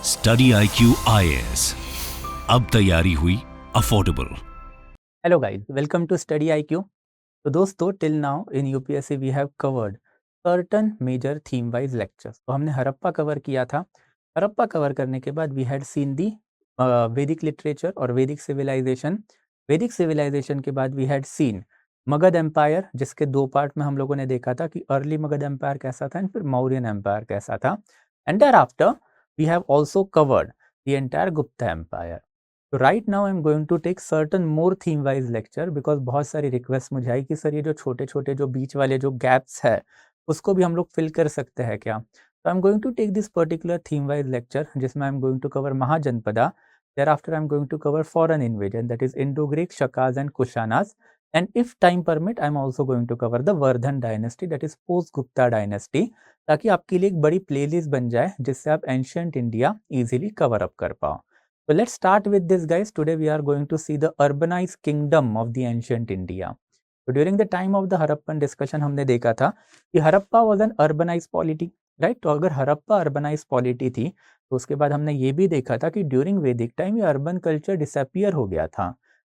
Study IQ IAS, अब तैयारी हुई affordable. Hello guys, welcome to Study IQ. तो दोस्तों till now in UPSC we have covered certain major theme wise lectures. तो हमने Harappa cover किया था। हड़प्पा कवर करने के बाद we had seen the वैदिक लिटरेचर और वैदिक सिविलाइजेशन। वैदिक सिविलाइजेशन के बाद we had seen Magadh empire, जिसके दो पार्ट में हम लोगों ने देखा था कि अर्ली मगध एम्पायर कैसा था एंड फिर मौर्यन एम्पायर कैसा था। And thereafter we have also covered the entire Gupta empire. तो right now I am going to take certain more theme wise lecture because बहुत सारी रिक्वेस्ट मुझे आई कि सर ये जो छोटे छोटे जो बीच वाले जो गैप्स है उसको भी हम लोग फिल कर सकते हैं क्या। तो I am going to take this particular theme wise lecture जिसमें I am going to cover Mahajanapada. Thereafter, I'm going to cover foreign invasion, that is Indo-Greek, Shakas and Kushanas. And if time permit, I'm also going to cover the Vardhan dynasty, that is post-Gupta dynasty, ताकि आपके लिए एक बड़ी playlist बन जाए जिससे आप ancient India easily cover up कर पाओ। So let's start with this guys. Today we are going to see the urbanized kingdom of the ancient India. So during the time of the Harappan discussion हमने देखा था कि Harappa was an urbanized polity, right? तो अगर Harappa urbanized polity थी तो उसके बाद हमने ये भी देखा था कि ड्यूरिंग वैदिक टाइम ये अर्बन कल्चर डिसअपियर हो गया था।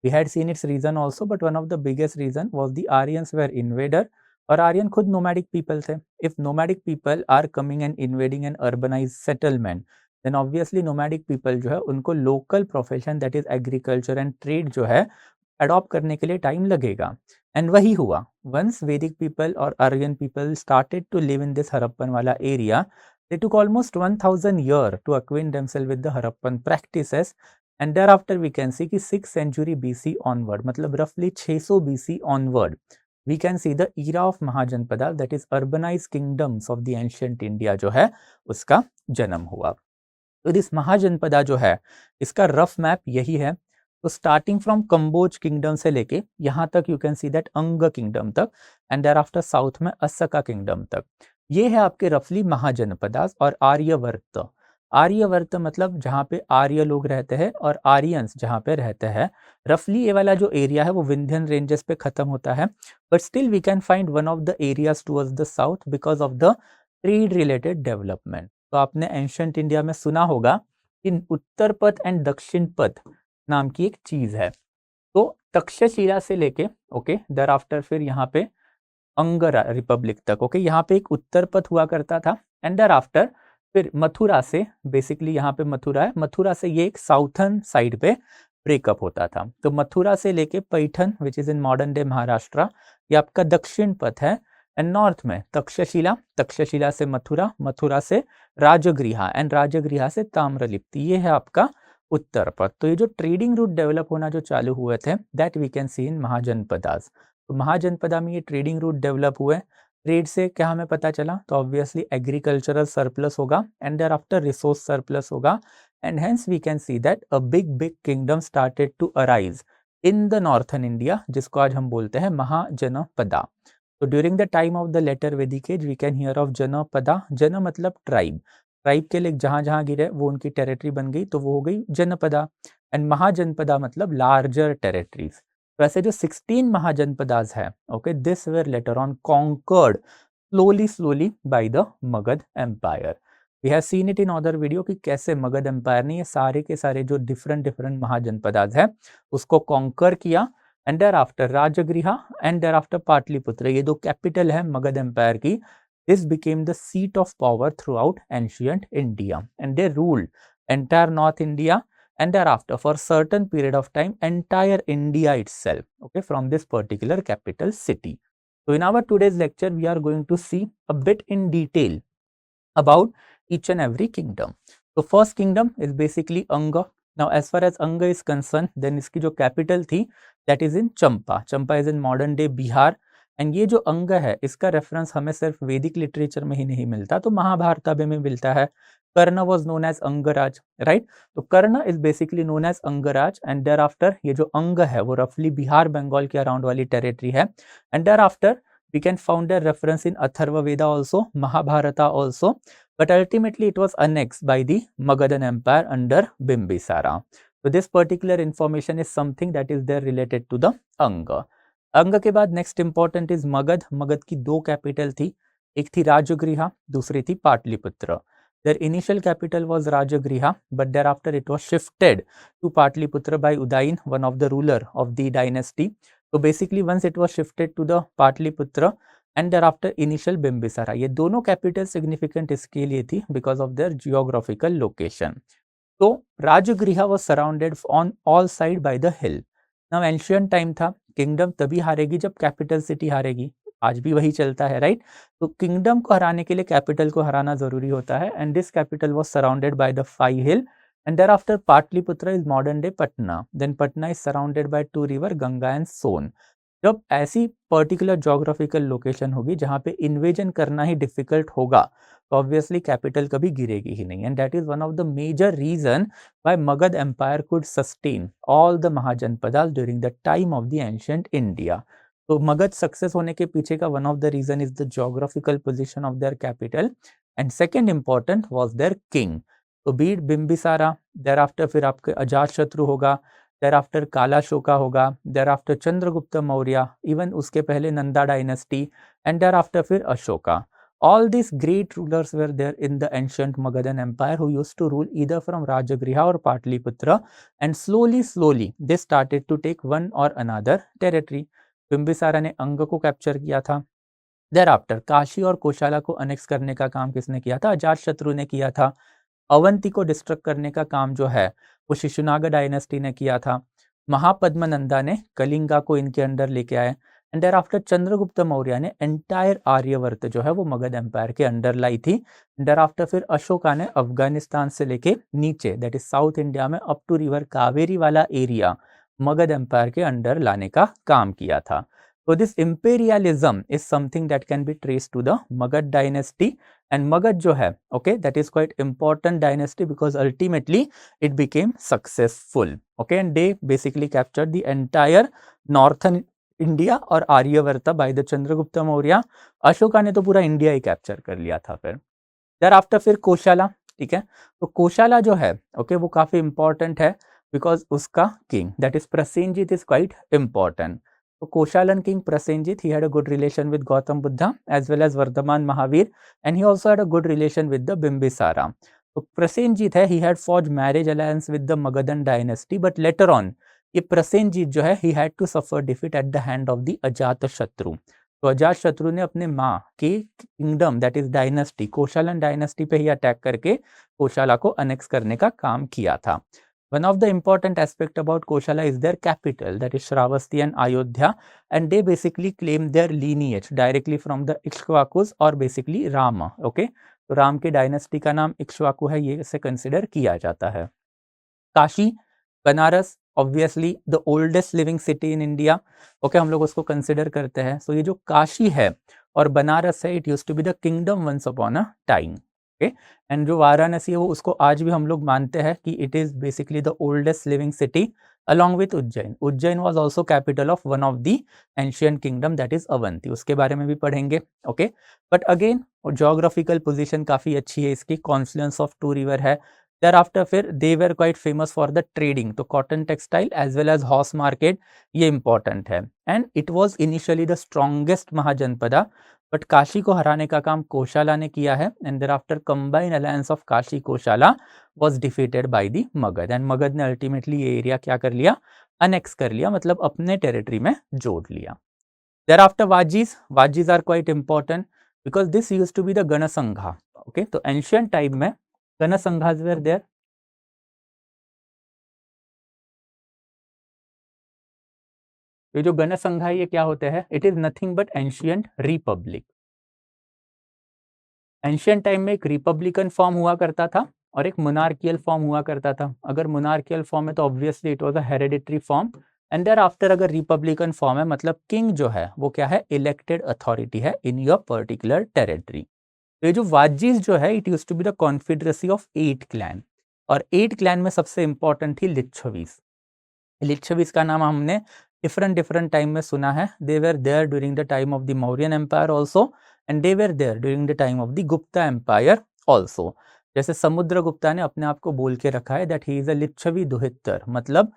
We had seen its reason also, but one of the biggest reason was the Aryans were invader. और आर्यन खुद नोमैडिक पीपल थे। If nomadic people are coming and invading an urbanise settlement, then obviously nomadic people जो है उनको local profession that is agriculture and trade जो है adopt करने के लिए टाइम लगेगा। एंड वही हुआ, वंस वैदिक पीपल और Aryan people started to live in this Harappan वाला area, they took almost 1000 years to acquaint themselves with the Harappan practices, and thereafter we can see कि 6th century BC onward, मतलब roughly 600 BC onward, we can see the era of Mahajanapada, that is urbanized kingdoms of the ancient India जो है उसका जन्म हुआ। तो this Mahajanapada जो है इसका रफ मैप यही है। तो स्टार्टिंग फ्रॉम कंबोज किंगडम से लेके यहाँ तक यू कैन सी दैट अंग किंगडम तक, एंड देयर आफ्टर साउथ में असका किंगडम तक। ये है आपके रफली महाजनपदास और आर्यवर्त। आर्यवर्त मतलब जहाँ पे आर्य लोग रहते हैं और आर्यंस जहाँ पे रहते हैं। रफली ये वाला जो एरिया है वो विंध्यन रेंजेस पे खत्म होता है, but still we can find one of the areas towards the south because of the trade related development. तो आपने एंशियंट इंडिया में सुना होगा कि उत्तर पथ एंड दक्षिण पथ नाम की एक चीज है। तो तक्षशिला से लेके ओके देयर आफ्टर फिर यहाँ पे अंगरा रिपब्लिक तक, ओके यहाँ पे एक उत्तर पथ हुआ करता था। एंड देयर आफ्टर फिर मथुरा से, बेसिकली यहाँ पे मथुरा है, मथुरा से ये एक साउथर्न साइड पे ब्रेकअप होता था। तो मथुरा से लेके Paithan which is in modern day Maharashtra, ये आपका दक्षिण पथ है। एंड नॉर्थ में तक्षशिला, तक्षशिला से मथुरा, मथुरा से राजगृहा एंड राजगृहा से ताम्रलिप्ति, ये है आपका उत्तर पथ। तो ये जो ट्रेडिंग रूट डेवलप होना जो चालू हुए थे that we can see in Mahajanapadas. तो महाजनपदा में ये ट्रेडिंग रूट डेवलप हुए। ट्रेड से क्या हमें पता चला, तो ऑब्वियसली एग्रीकल्चरल सरप्लस होगा and thereafter resource surplus होगा, and hence we can see that a big kingdom started to arise in the northern India, जिसको आज हम बोलते हैं महाजनपदा। तो during the time of the later Vedic age we can hear of जनपदा। जन मतलब tribe, tribe के लिए जहां जहां गिरे वो उनकी टेरिटरी बन गई तो वो हो गई जनपदा। एंड महाजनपदा मतलब लार्जर टेरिटरीज। वैसे जो 16 महाजनपदास है okay this were later on conquered slowly by the Magadh empire. We have seen it in other video कि कैसे मगध एम्पायर ने ये सारे के सारे जो डिफरेंट महाजनपदास है उसको कॉन्कर किया। And thereafter Rajagriha and thereafter Pataliputra, ये दो कैपिटल है मगध एम्पायर की। This became the seat of power throughout ancient India and they ruled entire north India and thereafter for certain period of time entire India itself, okay, from this particular capital city. So in our today's lecture we are going to see a bit in detail about each and every kingdom. So first kingdom is basically Anga. Now as far as Anga is concerned, then इसकी जो capital थी that is in Champa. Champa is in modern day Bihar. And ये जो अंग है इसका reference हमें सिर्फ वैदिक लिटरेचर में ही नहीं मिलता, तो महाभारत में मिलता है। Karna was known as Angaraj, right. तो Karna is basically known as Angaraj and thereafter ये जो अंग है वो रफली बिहार बंगाल के अराउंड वाली टेरिटरी है। And thereafter we can found a reference in Atharvaveda also, Mahabharata also, but ultimately it was annexed by the Magadhan Empire under Bimbisara. So this particular information is something that is there related to the Anga. अंग के बाद next important is Magadh. Magadh की दो capital थी, एक थी राजगृहा, दूसरी थी Pataliputra. Their initial capital was Rajagriha, but thereafter it was shifted to Patliputra by Udayin, one of the ruler of the dynasty. So basically once it was shifted to the Patliputra and thereafter initial Bimbisara. ये दोनों capital significant इसके लिए थी because of their geographical location. तो Rajagriha was surrounded on all side by the hill. Now ancient time था, kingdom तभी हारेगी जब capital city हारेगी, आज भी वही चलता है, राइट? तो किंगडम को हराने के लिए कैपिटल को हराना जरूरी होता है, and this capital was surrounded by the 5 hill, and thereafter Pataliputra is modern day Patna, then Patna is surrounded by 2 river Ganga and Son. जब ऐसी पर्टिकुलर जोग्राफिकल लोकेशन होगी जहां पे इन्वेजन करना ही डिफिकल्ट होगा, तो ऑब्वियसली कैपिटल कभी गिरेगी ही नहीं, and that is one of the major reason why Magadh empire could sustain all the mahajanapadas during the time of the ancient India. तो मगध सक्सेस होने के पीछे का one of the reason is the geographical position of their capital, and second important was their king. तो बीट Bimbisara, thereafter फिर आपके अजात शत्रु होगा, देयर आफ्टर काला शोका होगा, thereafter Chandragupta Maurya, even उसके पहले Nanda dynasty, and thereafter फिर Ashoka. All these great rulers were there in the ancient Magadhan Empire who used to rule either from Rajagriha or Patliputra, and slowly they started to take one or another territory. बिंबिसारा ने अंग को capture किया था. thereafter Kashi और कोशाला को annex करने का काम किसने किया था? अजातशत्रु ने किया था. अवंती को डिस्ट्रक्ट करने का काम जो है वो शिशुनागा डायनेस्टी ने किया था. महापद्मनंदा ने कलिंगा को इनके अंडर लेके आए, and thereafter Chandragupta Maurya ने एंटायर आर्यवर्त जो है वो मगध एम्पायर के अंडर लाई थी. देयर आफ्टर फिर अशोका ने अफगानिस्तान से लेके नीचे दैट इज साउथ इंडिया में अप टू रिवर कावेरी वाला एरिया मगध एम्पायर के अंडर लाने का काम किया था. So this imperialism is something that can be traced to the Magad dynasty, and Magad जो है, okay, that is quite important dynasty because ultimately it became successful, okay, and they basically captured the entire northern India और Aryavart by the Chandragupta Maurya. Ashoka ने तो पूरा India ही capture कर लिया था. फिर thereafter फिर कोशाला, ठीक है. तो कोशाला जो है, okay, वो काफी इंपॉर्टेंट है बिकॉज उसका king that is Prasenjit is quite important. So Koshalan king Prasenjit, he had a good relation with Gautam Buddha as well as Vardhaman Mahavir, and he also had a good relation with the Bimbisara. So Prasenjit है, he had forged marriage alliance with the Magadhan dynasty, but later on ये Prasenjit जो है he had to suffer defeat at the hand of the Ajatashatru. तो अजातशत्रु ने अपने माँ के kingdom that is dynasty Koshalan dynasty पे ही अटैक करके कोशाला को अनेक्स करने का काम किया था. One of the important aspect about Koshala is their capital, that is Shravasti and Ayodhya, and they basically claim their lineage directly from the Ikshvakus or basically Rama. Okay, तो राम के dynasty का नाम इक्ष्वाकु है, ये इसे कंसिडर किया जाता है. Kashi, Banaras, obviously the oldest living city in India. Okay, हम लोग उसको कंसिडर करते हैं. सो ये जो काशी है और बनारस है, it used to be the kingdom once upon a time. Okay, and जो वाराणसी है वो उसको आज भी हम लोग मानते हैं कि it is basically the oldest living city along with Ujjain. Ujjain was also capital of one of the ancient kingdom that is Avanti. उसके बारे में भी पढ़ेंगे. Okay, but again geographical position काफी अच्छी है इसकी, कॉन्फ्लुएंस ऑफ टू रिवर है. thereafter फिर they were quite famous for the trading, तो cotton textile as well as horse market ये important है. and it was initially the strongest Mahajanapada, but Kashi को हराने का काम कोशाला ने किया है, and thereafter combined alliance of Kashi Koshala was defeated by the Magadha, and Magadha ने अल्टीमेटली ये एरिया क्या कर लिया? अनेक्स कर लिया, मतलब अपने टेरिटरी में जोड़ लिया. thereafter Vajjis are quite important because this used to be the ganasangha. Okay, तो एंशिएंट टाइम में गणसंघास were there. ये जो गणसंघा ये क्या होते हैं? It is nothing but ancient Republic. Ancient time में एक रिपब्लिकन फॉर्म हुआ करता था और एक मोनार्कियल फॉर्म हुआ करता था. अगर मोनार्कियल फॉर्म है तो obviously it was a hereditary form, and thereafter अगर रिपब्लिकन फॉर्म है मतलब किंग जो है वो क्या है? इलेक्टेड अथॉरिटी है इन योर पर्टिकुलर टेरिटरी. तो ये जो वाजीज जो है it used to be the confederacy of 8 clan, और 8 क्लैन में सबसे इंपॉर्टेंट थी लिच्छवीस. लिच्छवीस का नाम हमने डिफरेंट टाइम में सुना है. They were there during the time of the Mauryan empire also, and they were there during the time of the Gupta empire also. जैसे समुद्रगुप्ता ने अपने आप को बोल के रखा है that he is a Licchavi दुहितर, मतलब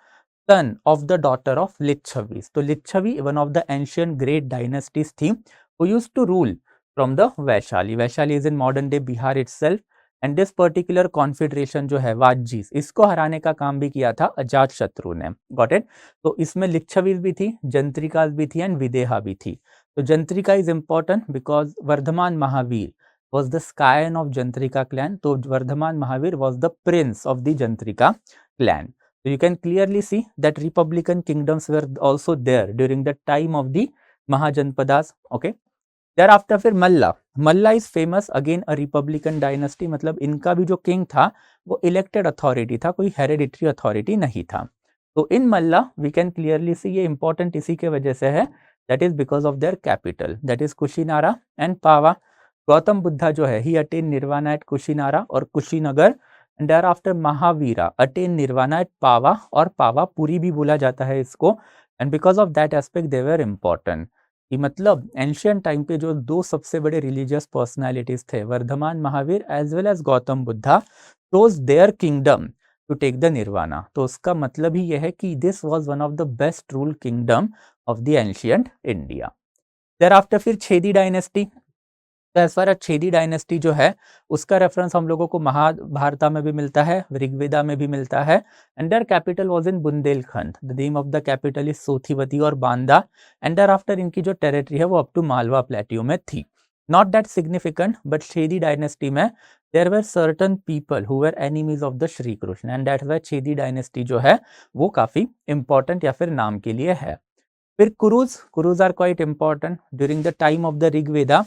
son of the daughter of Licchavis. तो Licchavi one of the ancient great dynasties थी who used to rule from the Vaishali. Vaishali is in modern day Bihar itself. And this particular confederation जो है वाजीस, इसको हराने का काम भी किया था अजात शत्रु ने। Got it. तो इसमें लिच्छवीज भी थी, जंत्रिकाज भी थी एंड विदेहा भी थी। तो Jnatrika is important because Vardhamana Mahavira was the scion of Jantrika clan. तो Varthaman Mahavira was the prince of the Jantrika clan. So you can clearly see that republican kingdoms were also there during the time of the Mahajanpadas. Okay. Thereafter फिर Malla, Malla is famous again a republican dynasty, मतलब इनका भी जो king था वो elected authority था, कोई hereditary authority नहीं था। तो इन Malla we can clearly see, ये इंपॉर्टेंट इसी के वजह से है, that is because of their capital that is Kushinara and Pava. Gautam Buddha जो है he attain nirvana at Kushinara और Kushinagar, and thereafter Mahavira attain nirvana at Pava, और पावा पुरी भी बोला जाता है इसको। And because of that aspect they were important, कि मतलब एंशियंट टाइम पे जो दो सबसे बड़े रिलीजियस पर्सनालिटीज थे, Vardhaman Mahavir as well as Gautam Buddha, chose their kingdom to take the nirvana। तो उसका मतलब ही यह है कि this was one of the best ruled kingdom of the ancient India। thereafter फिर छेदी डायनेस्टी। तो एज फार छेदी डायनेस्टी जो है उसका रेफरेंस हम लोगों को महाभारता में भी मिलता है, ऋग्वेदा में भी मिलता है। And their capital was in Bundelkhand, the name of the capital is Sotthivati और बांदा। एंड देयर आफ्टर इनकी जो टेरिटरी है वो अप टू मालवा प्लेट्यू में थी। Not that significant, but Chedi dynasty में there were certain people who were enemies of the Shri Krishna, and that's why Chedi dynasty जो है वो काफी इंपॉर्टेंट या फिर नाम के लिए है। फिर Kurus are quite important. During the time of the Rigveda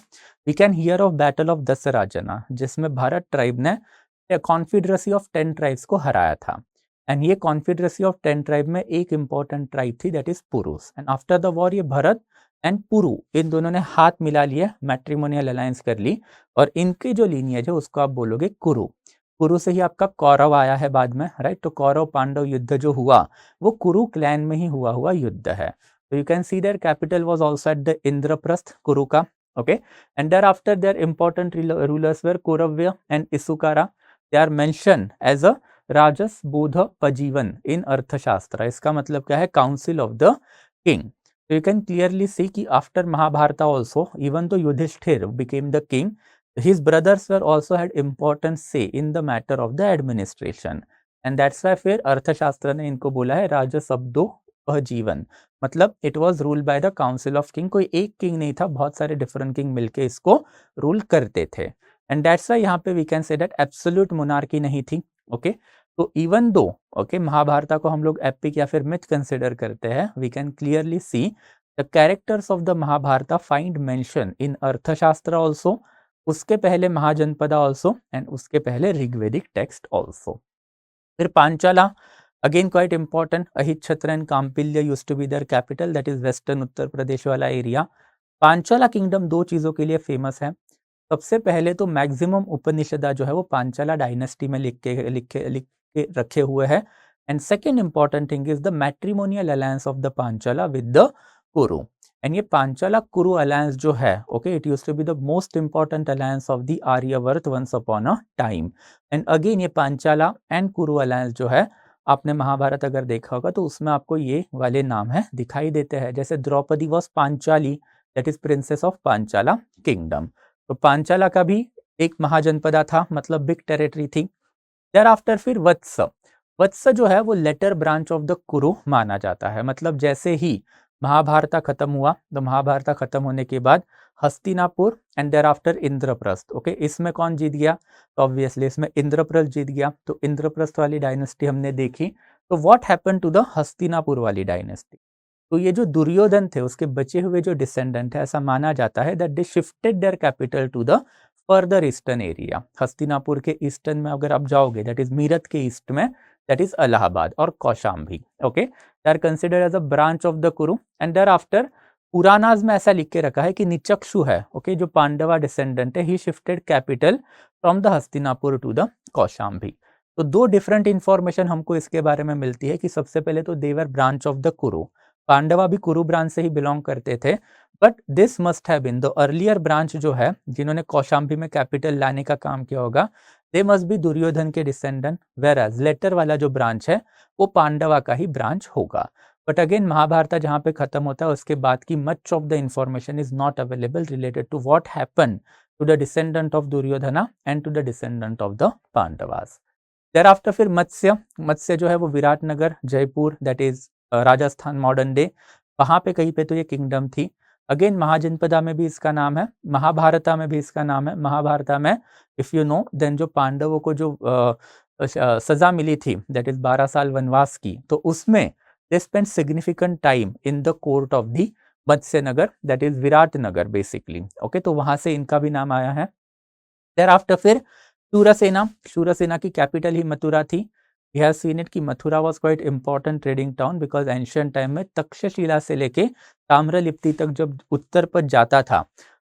we can hear of battle of Dasarajna, जिसमें भारत ट्राइब ने कॉन्फिडरेसी ऑफ 10 ट्राइब्स को हराया था। एंड ये कॉन्फिडरेसी ऑफ 10 ट्राइब में एक इंपॉर्टेंट ट्राइब थी, दैट इज पुरुष। एंड आफ्टर द वॉर ये भरत एंड पुरु इन दोनों ने हाथ मिला लिए, मैट्रिमोनियल अलायंस कर ली, और इनके जो लीनियज है उसको आप बोलोगे कुरु। कुरु से ही आपका कौरव आया है बाद में, राइट। तो कौरव पांडव युद्ध जो हुआ वो कुरु क्लैन में ही हुआ युद्ध है। So you can see their capital was also at the Indraprasth, Kuruka. Okay, and thereafter their important rulers were Kauravya and Isukara. They are mentioned as a Rajas Bodha Pajivan in Arthashastra. इसका मतलब क्या है? Council of the King. So you can clearly see कि after Mahabharata also, even though Yudhishthir became the king, his brothers were also had important say in the matter of the administration. And that's why फिर अर्थशास्त्र ने इनको बोला है राजसब्दो अजीवन, मतलब it was ruled by the council of king. कोई एक king नहीं था, बहुत सारे डिफरेंट किंग मिलके इसको रूल करते थे। एंड दैट्स व्हाई यहाँ पे we can say that absolute monarchy नहीं थी। ओके, तो इवन दो महाभारत को हम लोग एपिक या फिर मिथ कंसिडर करते हैं, we can clearly see the characters of the Mahabharat find mention in Arthashastra also, उसके पहले महाजनपदा ऑल्सो, एंड उसके पहले ऋग्वेदिक टेक्स्ट ऑल्सो। फिर पांचाला, again quite important. Ahichchhatra and Kampilya used to be their capital, that is western Uttar Pradesh वाला area. पांचाला kingdom दो चीजों के लिए फेमस है। सबसे पहले तो मैक्सिमम उपनिषदा जो है वो पांचाला डायनेस्टी में लिख के रखे हुए हैं। And second important thing is the matrimonial alliance of the Panchala with the Kuru. And ये पांचाला कुरु अलायंस जो है, okay, it used to be the most important alliance of the Aryavarta once upon a time. And again ये Panchala and कुरु alliance जो है, आपने महाभारत अगर देखा होगा तो उसमें आपको ये वाले नाम है दिखाई देते हैं, जैसे Draupadi was Panchali, that is princess of Panchala kingdom. तो पांचाला का भी एक महाजनपदा था, मतलब बिग टेरिटरी थी। देयर आफ्टर फिर वत्स, वत्स जो है वो लेटर ब्रांच ऑफ द कुरु माना जाता है। मतलब जैसे ही महाभारत खत्म हुआ, तो महाभारत खत्म होने के बाद Hastinapur and thereafter Indraprastha. Okay, इसमें कौन जीत गया? तो ऑब्वियसली इसमें इंद्रप्रस्थ जीत गया। तो इंद्रप्रस्थ वाली डायनेस्टी हमने देखी। तो what happen to the Hastinapur वाली डायनेस्टी? तो ये जो दुर्योधन थे उसके बचे हुए जो डिसेंडेंट है, ऐसा माना जाता है that they shifted their capital to the further eastern area. Hastinapur के ईस्टर्न में अगर आप जाओगे, दैट इज मीरत के ईस्ट में, दैट इज इलाहाबाद और Kaushambi. Okay, they are considered as a branch of the Kuru. And thereafter Puranas में ऐसा लिख के रखा है कि निचक्षु है, ओके, जो पांडवा डिसेंडेंट है, he shifted capital from the Hastinapur to the Kaushambi. तो दो डिफरेंट इंफॉर्मेशन हमको इसके बारे में मिलती है कि सबसे पहले तो देवर ब्रांच ऑफ द कुरु, पांडवा भी कुरु ब्रांच से ही बिलोंग करते थे, but this must have been the earlier branch जो है, जिन्होंने कौशाम्बी में कैपिटल लाने का काम किया होगा, दे मस्ट बी दुर्योधन के डिसेंडेंट, वेयर एज लेटर वाला जो ब्रांच है वो पांडवा का ही ब्रांच होगा। बट अगेन महाभारत जहाँ पे खत्म होता है उसके बाद की much of the information is not available related to what happen to the descendant of Duryodhana and to the descendant of the Pandavas. Thereafter फिर मत्स्य जो है वो Viratnagar, Jaipur, that is Rajasthan modern day, वहां पे कहीं पे तो ये किंगडम थी। अगेन महाजनपदा में भी इसका नाम है, महाभारता में भी इसका नाम है। महाभारता में इफ यू नो देन जो पांडवों को जो सजा मिली थी दैट इज 12 साल वनवास की, तो उसमें they spend significant time in the court of the Matsyanagar, that is Viratnagar basically. Okay, तो वहां से इनका भी नाम आया है। देयर आफ्टर फिर शूरसेना की कैपिटल ही मथुरा थी। वी हैव सीन इट कि Mathura was quite important trading town because ancient time में तक्षशिला से लेके ताम्रलिप्ति तक जब उत्तर पथ जाता था,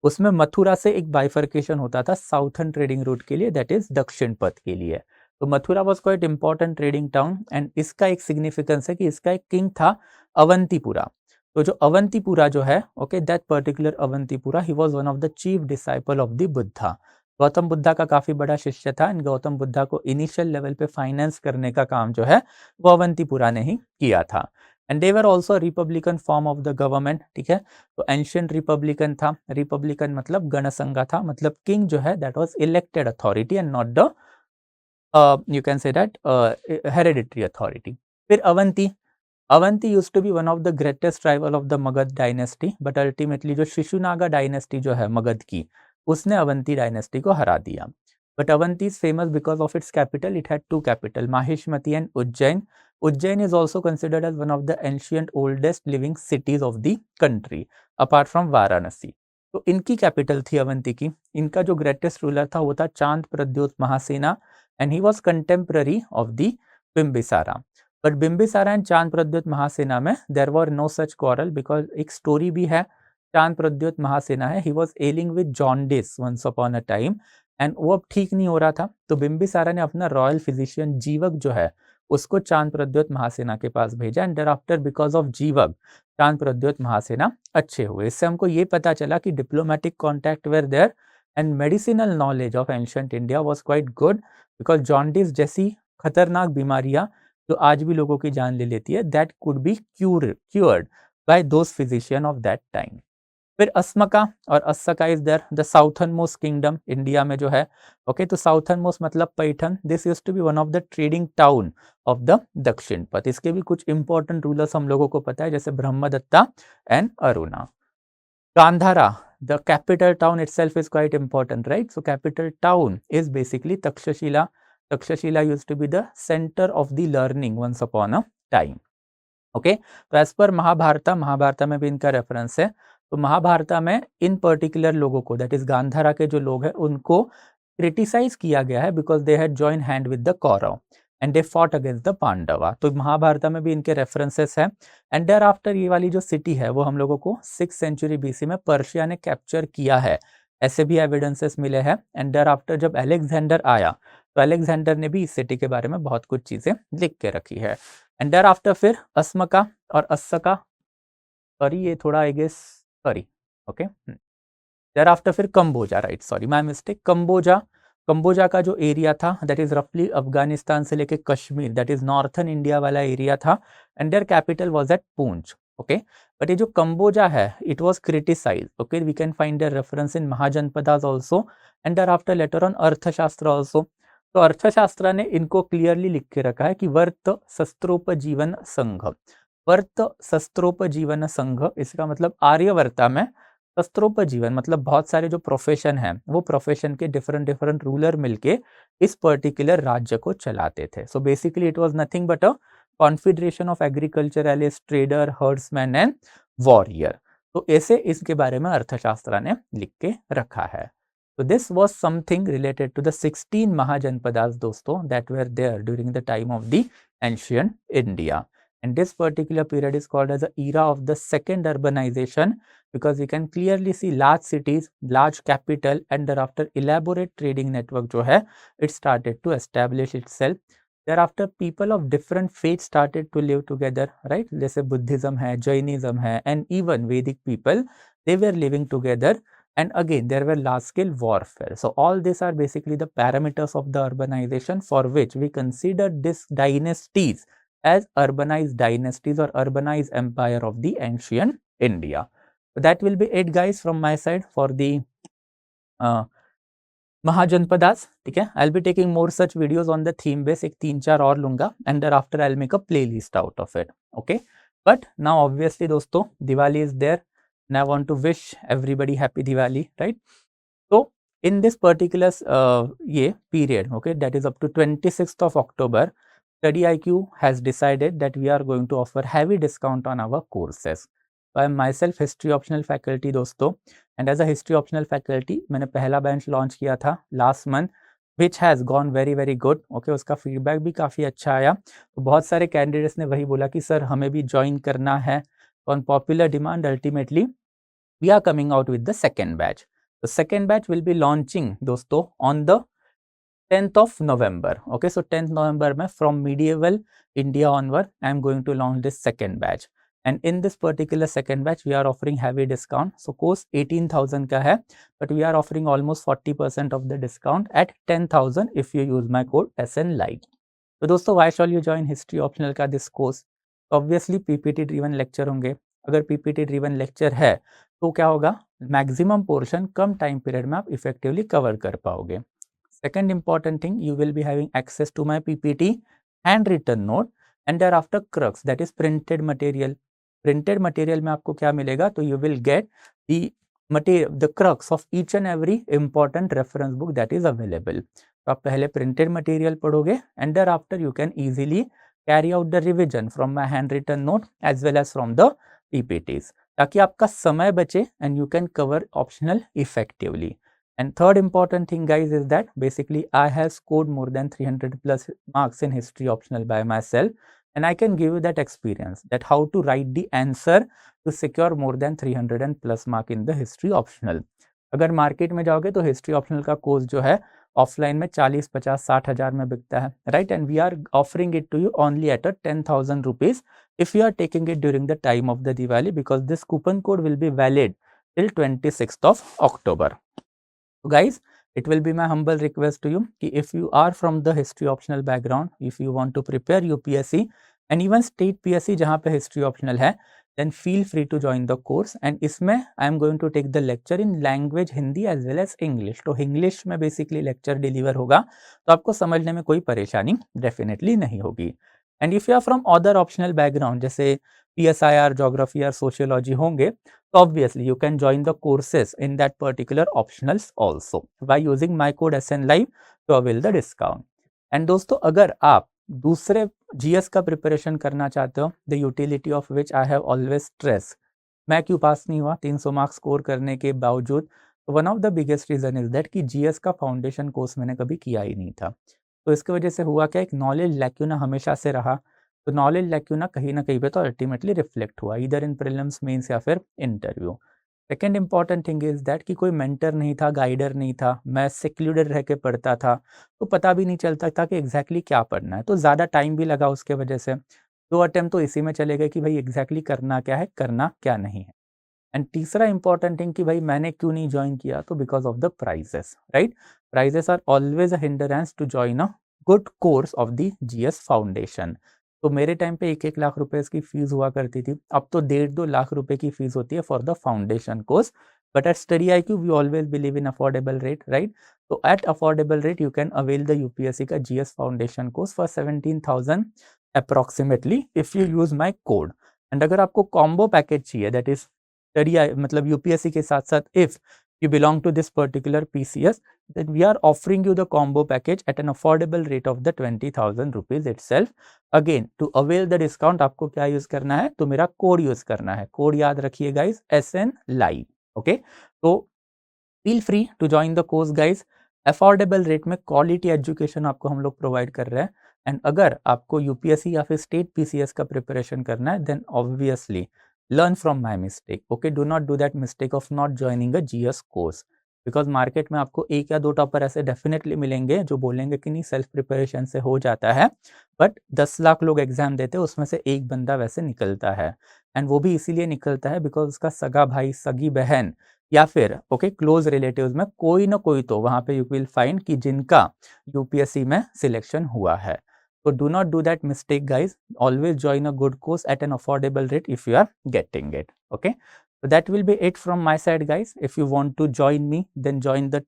उसमें मथुरा से एक बाइफर्केशन होता था साउथर्न ट्रेडिंग रूट के लिए, दैट इज दक्षिण पथ के लिए। तो Mathura was quite important trading town and इसका एक सिग्निफिकेंस है कि इसका एक किंग था अवंतीपुरा। तो जो अवंतीपुरा जो है, okay, that particular Avantipura, he was one of the chief disciple of the Buddha. Gautam Buddha का काफी बड़ा शिष्य था एंड गौतम बुद्धा को इनिशियल लेवल पे फाइनेंस करने का काम जो है वो अवंतीपुरा ने ही किया था। And they were also Republican form of the government, ठीक है। तो एंशियंट रिपब्लिकन था, रिपब्लिकन मतलब गणसंघा था, मतलब किंग जो है that was elected authority and not the you can say that hereditary authority. फिर Avanti used to be one of the greatest rival of the Magad dynasty, but ultimately जो Shishunaga dynasty जो है मगध की, उसने अवंती डायनेस्टी को हरा दिया। But Avanti is famous because of its capital. It had two capital, Mahishmati and Ujjain. Ujjain is also considered as one of the ancient oldest living cities of the country, apart from Varanasi. तो इनकी capital थी अवंती की। इनका जो greatest ruler था वो था चांद Pradyot महासेना and he was contemporary of the Bimbisara. But Bimbisara and चांद प्रद्योत महासेना में there were no such quarrel because एक स्टोरी भी है। चांद प्रद्योत महासेना है, he was ailing with jaundice once upon a time and वो अब ठीक नहीं हो रहा था, तो बिंबिसारा ने अपना रॉयल फिजिशियन जीवक जो है उसको चांद प्रद्योत महासेना के पास भेजा एंड देयरआफ्टर बिकॉज ऑफ जीवक चांद प्रद्योत महासेना अच्छे हुए। इससे हमको ये पता चला कि diplomatic contact were there and medicinal knowledge of ancient India was quite good because jaundice जैसी खतरनाक बीमारियां जो आज भी लोगों की जान ले लेती है that could be cured by those physician of that time. फिर अस्मका और Assaka is there the southern most kingdom India में जो है। ओके, तो साउथर्न मोस्ट मतलब Paithan. This used to be one of the trading town of the Dakshinapatha. इसके भी कुछ इंपॉर्टेंट रूलर्स हम लोगों को पता है जैसे Brahmadatta and Aruna. Gandhara, the capital town itself is quite important, right? So capital town is basically Takshashila. Takshashila used to be the centre of the learning once upon a time. Okay, तो एज पर महाभारता में भी इनका रेफरेंस है। तो महाभारता में इन पर्टिकुलर लोगों को that is Gandhara के जो लोग हैं उनको क्रिटिसाइज किया गया है because they had join hand with the Kaurava and they fought against the Pandava. तो महाभारता में भी इनके रेफरेंसेस हैं। एंड देयर आफ्टर ये वाली जो सिटी है वो हम लोगों को 6th सेंचुरी BC में पर्शिया ने कैप्चर किया है, ऐसे भी एविडेंसेस मिले हैं। एंड देयर आफ्टर जब अलेक्जेंडर आया तो अलेक्जेंडर ने भी इस सिटी के बारे में बहुत कुछ चीजें लिख के रखी है। एंड देयर आफ्टर फिर अस्मका और अस्सका, सॉरी ये थोड़ा I guess sorry, okay, thereafter फिर Kamboja, right, sorry my mistake. Kamboja का जो एरिया था दैट इज रफली अफगानिस्तान से लेके Kashmir, that is northern India वाला एरिया था and their capital was at Poonch. Okay, but ये जो कंबोजा है it was criticized. Okay, we can find their reference in Mahajanapadas also and thereafter later on Arthashastra also. तो अर्थशास्त्र ने इनको क्लियरली लिख के रखा है कि वर्त शस्त्रोपजीवन संघ, वर्त शस्त्रोपजीवन संघ, इसका मतलब आर्यवर्ता में शस्त्रोपजीवन मतलब बहुत सारे जो प्रोफेशन हैं वो प्रोफेशन के डिफरेंट रूलर मिलके इस पर्टिकुलर राज्य को चलाते थे। So basically it was nothing but a confederation of agriculturalist, trader, herdsman and warrior. तो ऐसे इसके बारे में अर्थशास्त्र ने लिख के रखा है। So this was something related to the 16 Mahajanpadas दोस्तों that were there during the time of the ancient India. And this particular period is called as the era of the second urbanization because we can clearly see large cities, large capital and thereafter elaborate trading network जो है it started to establish itself. Thereafter people of different faiths started to live together, right? जैसे Buddhism है, Jainism है and even Vedic people, they were living together. And again there were large scale warfare. So all these are basically the parameters of the urbanization for which we consider these dynasties as urbanized dynasties or urbanized empire of the ancient India. So that will be it guys from my side for the Mahajanapadas, ठीक है। I will be taking more such videos on the theme base, एक 3-4 और लूंगा and thereafter I will make a playlist out of it, okay. But now obviously दोस्तों Diwali is there and I want to wish everybody happy Diwali, right. तो in this particular ये period, okay, that is up to 26th of October, Study IQ has decided that we are going to offer heavy discount on our courses. So I am myself history optional faculty दोस्तों, and as a history optional faculty मैंने पहला batch launch किया था last month, which has gone very very good, okay, उसका feedback भी काफ़ी अच्छा आया। तो बहुत सारे कैंडिडेट्स ने वही बोला कि सर हमें भी ज्वाइन करना है। On popular demand ultimately we are coming out with the second batch. The second batch will be launching दोस्तों on the 10th of November. Okay, so 10th November में from medieval India onward, I am going to launch this second batch. And in this particular second batch, we are offering heavy discount. So course 18,000 का है, but we are offering almost 40% of the discount at 10,000 if you use my code SN Live. तो दोस्तों why shall you join history optional का this course? Obviously PPT driven lecture होंगे। अगर PPT driven lecture है तो क्या होगा, maximum portion कम टाइम पीरियड में आप इफेक्टिवली कवर कर पाओगे। Second important thing, you will be having access to my PPT handwritten note and thereafter crux, that is printed material. Printed material में आपको क्या मिलेगा, तो you will get the crux of each and every important reference book that is available. तो आप पहले printed material पढ़ोगे and thereafter you can easily carry out the revision from my handwritten note as well as from the PPTs, ताकि आपका समय बचे and you can cover optional effectively. And third important thing guys is that basically I have scored more than 300 plus marks in history optional by myself, and I can give you that experience that how to write the answer to secure more than 300 and plus mark in the history optional. अगर market में जाओगे तो history optional का course जो है offline में 40, 50, 60 हज़ार में बिकता है, right. And we are offering it to you only at a 10,000 rupees if you are taking it during the time of the Diwali, because this coupon code will be valid till 26th of October. So guys, it will be my humble request to you कि if you are from the history optional background, if you want to prepare UPSC and even state PSC जहाँ पे history optional है, then feel free to join the course. and इसमें I am going to take the lecture in language Hindi as well as English. तो English में basically lecture deliver होगा, तो आपको समझने में कोई परेशानी definitely नहीं होगी। And if you are from other optional background जैसे PSIR, जोग्राफी और सोशियोलॉजी होंगे, तो obviously you can join the courses in that particular optionals also by using my code SN Live to avail the discount. And दोस्तों अगर आप दूसरे GS का preparation करना चाहते हो, the utility of which I have always stress, मैं क्यों पास नहीं हुआ 300 मार्क्स स्कोर करने के बावजूद, तो one of the biggest reason is that कि GS का फाउंडेशन कोर्स मैंने कभी किया ही नहीं था। तो इसकी वजह से हुआ क्या, एक नॉलेज लैक्यूना हमेशा से रहा। तो नॉलेज लैक्यूना कहीं ना कहीं पे तो अल्टीमेटली रिफ्लेक्ट हुआ इधर इन प्रीलिम्स, मेंस या फिर interview. Second important thing is that कि कोई मेंटर नहीं था, गाइडर नहीं था, मैं सेक्लूडेड रह के पढ़ता था, तो पता भी नहीं चलता था कि एग्जैक्टली क्या पढ़ना है। तो ज़्यादा टाइम भी लगा उसके वजह से, 2 अटेम्प्ट तो इसी में चले गए कि भाई एग्जैक्टली करना क्या है, करना क्या नहीं है। एंड तीसरा इंपॉर्टेंट थिंग कि भाई मैंने क्यों नहीं ज्वाइन किया, तो because of the prices, right. Prices are always a hindrance to join a good course of the GS foundation. तो मेरे टाइम पे 1-1 लाख रुपए इसकी फीस हुआ करती थी, अब तो 1.5-2 लाख रुपए की फीस होती है for the foundation course. But at study IQ we always believe in affordable rate, right. तो at affordable rate you can avail the UPSC का GS foundation course for 17,000 approximately if you use my code. And अगर आपको combo package चाहिए, that is study मतलब UPSC के साथ साथ if you belong to this particular PCS, then we are offering you the combo package at an affordable rate of the 20,000 rupees itself. Again, to avail the discount आपको क्या use करना है, तो मेरा कोड यूज करना है। Code याद रखिए गाइज, SN Live, ओके। तो feel free to join the course guys. Affordable rate में क्वालिटी एजुकेशन आपको हम लोग प्रोवाइड कर रहे हैं। एंड अगर आपको UPSC या फिर स्टेट PCS का प्रिपरेशन करना है, then obviously learn from my mistake, okay, do not do that mistake of not joining a GS course, because market में आपको 1 या 2 टॉपर ऐसे डेफिनेटली मिलेंगे जो बोलेंगे कि नहीं सेल्फ प्रिपरेशन से हो जाता है, बट 10 लाख लोग एग्जाम देते हैं, उसमें से एक बंदा वैसे निकलता है। एंड वो भी इसीलिए निकलता है बिकॉज उसका सगा भाई, सगी बहन या फिर ओके क्लोज रिलेटिव्स में कोई ना कोई तो वहाँ पे यू विल फाइंड कि जिनका UPSC में सिलेक्शन हुआ है। So do not do that mistake guys, always join a good course at an affordable rate if you are getting it, okay. So that will be it from my side guys. If you want to join me, then join the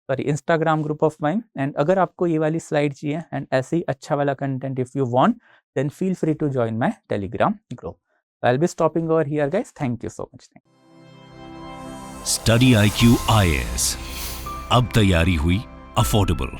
sorry Instagram group of mine. And अगर आपको ये वाली slide चाहिए and ऐसे ही अच्छा वाला content if you want, then feel free to join my Telegram group. I will be stopping over here guys, thank you so much. Study IQ IAS, अब तैयारी हुई अफोर्डेबल।